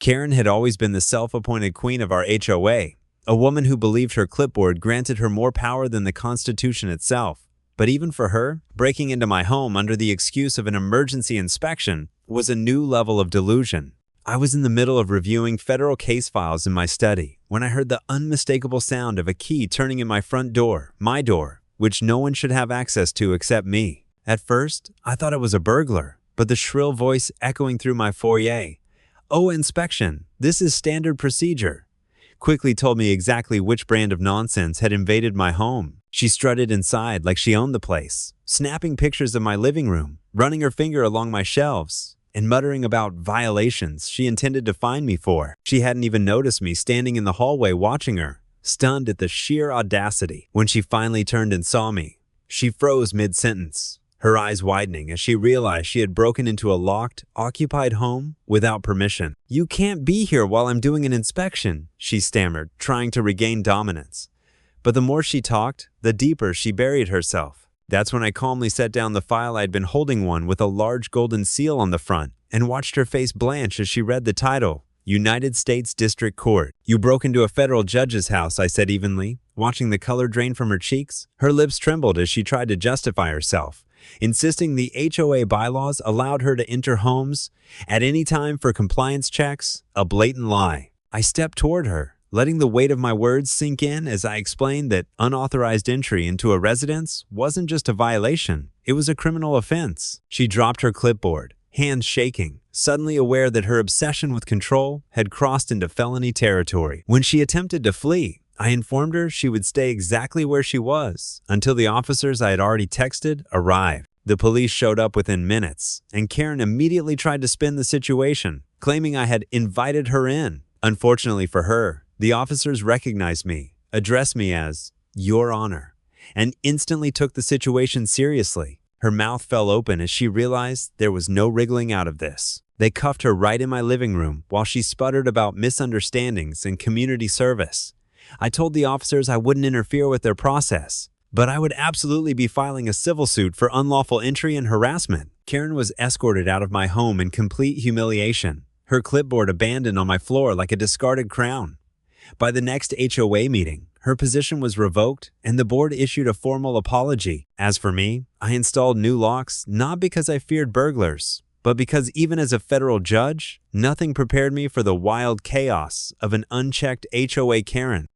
Karen had always been the self-appointed queen of our HOA, a woman who believed her clipboard granted her more power than the Constitution itself. But even for her, breaking into my home under the excuse of an emergency inspection was a new level of delusion. I was in the middle of reviewing federal case files in my study when I heard the unmistakable sound of a key turning in my front door, my door, which no one should have access to except me. At first, I thought it was a burglar, but the shrill voice echoing through my foyer, "Oh, inspection, this is standard procedure," quickly told me exactly which brand of nonsense had invaded my home. She strutted inside like she owned the place, snapping pictures of my living room, running her finger along my shelves, and muttering about violations she intended to fine me for. She hadn't even noticed me standing in the hallway watching her, stunned at the sheer audacity. When she finally turned and saw me, she froze mid-sentence, her eyes widening as she realized she had broken into a locked, occupied home without permission. "You can't be here while I'm doing an inspection," she stammered, trying to regain dominance. But the more she talked, the deeper she buried herself. That's when I calmly set down the file I'd been holding, one with a large golden seal on the front, and watched her face blanch as she read the title, United States District Court. "You broke into a federal judge's house," I said evenly, watching the color drain from her cheeks. Her lips trembled as she tried to justify herself, insisting the HOA bylaws allowed her to enter homes at any time for compliance checks, a blatant lie. I stepped toward her, letting the weight of my words sink in as I explained that unauthorized entry into a residence wasn't just a violation, it was a criminal offense. She dropped her clipboard, hands shaking, suddenly aware that her obsession with control had crossed into felony territory. When she attempted to flee, I informed her she would stay exactly where she was until the officers I had already texted arrived. The police showed up within minutes, and Karen immediately tried to spin the situation, claiming I had invited her in. Unfortunately for her, the officers recognized me, addressed me as "Your Honor," and instantly took the situation seriously. Her mouth fell open as she realized there was no wriggling out of this. They cuffed her right in my living room while she sputtered about misunderstandings and community service. I told the officers I wouldn't interfere with their process, but I would absolutely be filing a civil suit for unlawful entry and harassment. Karen was escorted out of my home in complete humiliation, her clipboard abandoned on my floor like a discarded crown. By the next HOA meeting, her position was revoked and the board issued a formal apology. As for me, I installed new locks not because I feared burglars, but because even as a federal judge, nothing prepared me for the wild chaos of an unchecked HOA Karen.